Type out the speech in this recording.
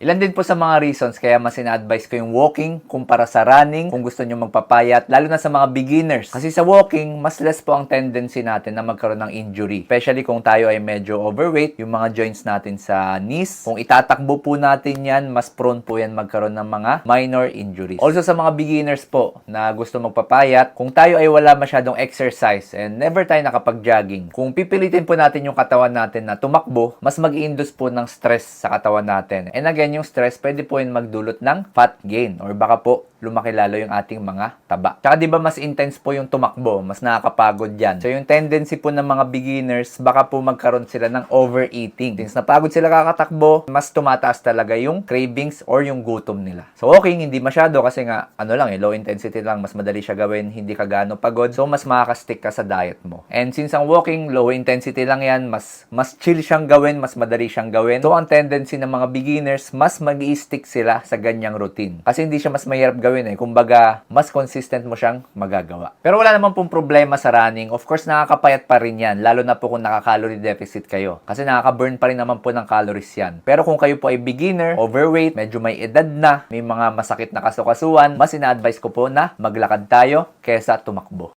Ilan din po sa mga reasons kaya mas ina-advise ko yung walking kumpara sa running kung gusto nyo magpapayat, lalo na sa mga beginners. Kasi sa walking, mas less po ang tendency natin na magkaroon ng injury. Especially kung tayo ay medyo overweight, yung mga joints natin sa knees. Kung itatakbo po natin yan, mas prone po yan magkaroon ng mga minor injuries. Also sa mga beginners po na gusto magpapayat, kung tayo ay wala masyadong exercise and never tayo nakapag-jogging, kung pipilitin po natin yung katawan natin na tumakbo, mas mag-i-induce po ng stress sa katawan natin. And again, yung stress, pwede po yun magdulot ng fat gain or baka po lumaki lalo yung ating mga taba. Tsaka di ba mas intense po yung tumakbo, mas nakakapagod yan. So yung tendency po ng mga beginners, baka po magkaroon sila ng overeating. Since napagod sila kakatakbo, mas tumataas talaga yung cravings or yung gutom nila. So walking, hindi masyado kasi nga, low intensity lang, mas madali siya gawin, hindi ka gaano pagod. So mas makakastick ka sa diet mo. And since ang walking, low intensity lang yan, mas chill siyang gawin, mas madali siyang gawin. So ang tendency ng mga beginners, mas mag-i-stick sila sa ganyang routine. Kasi hindi siya mas mahirap gawin kumbaga, mas consistent mo siyang magagawa. Pero wala naman pong problema sa running. Of course, nakakapayat pa rin yan, lalo na po kung naka-calorie deficit kayo. Kasi nakaka-burn pa rin naman po ng calories yan. Pero kung kayo po ay beginner, overweight, medyo may edad na, may mga masakit na kasukasuan, mas ina-advise ko po na maglakad tayo kesa tumakbo.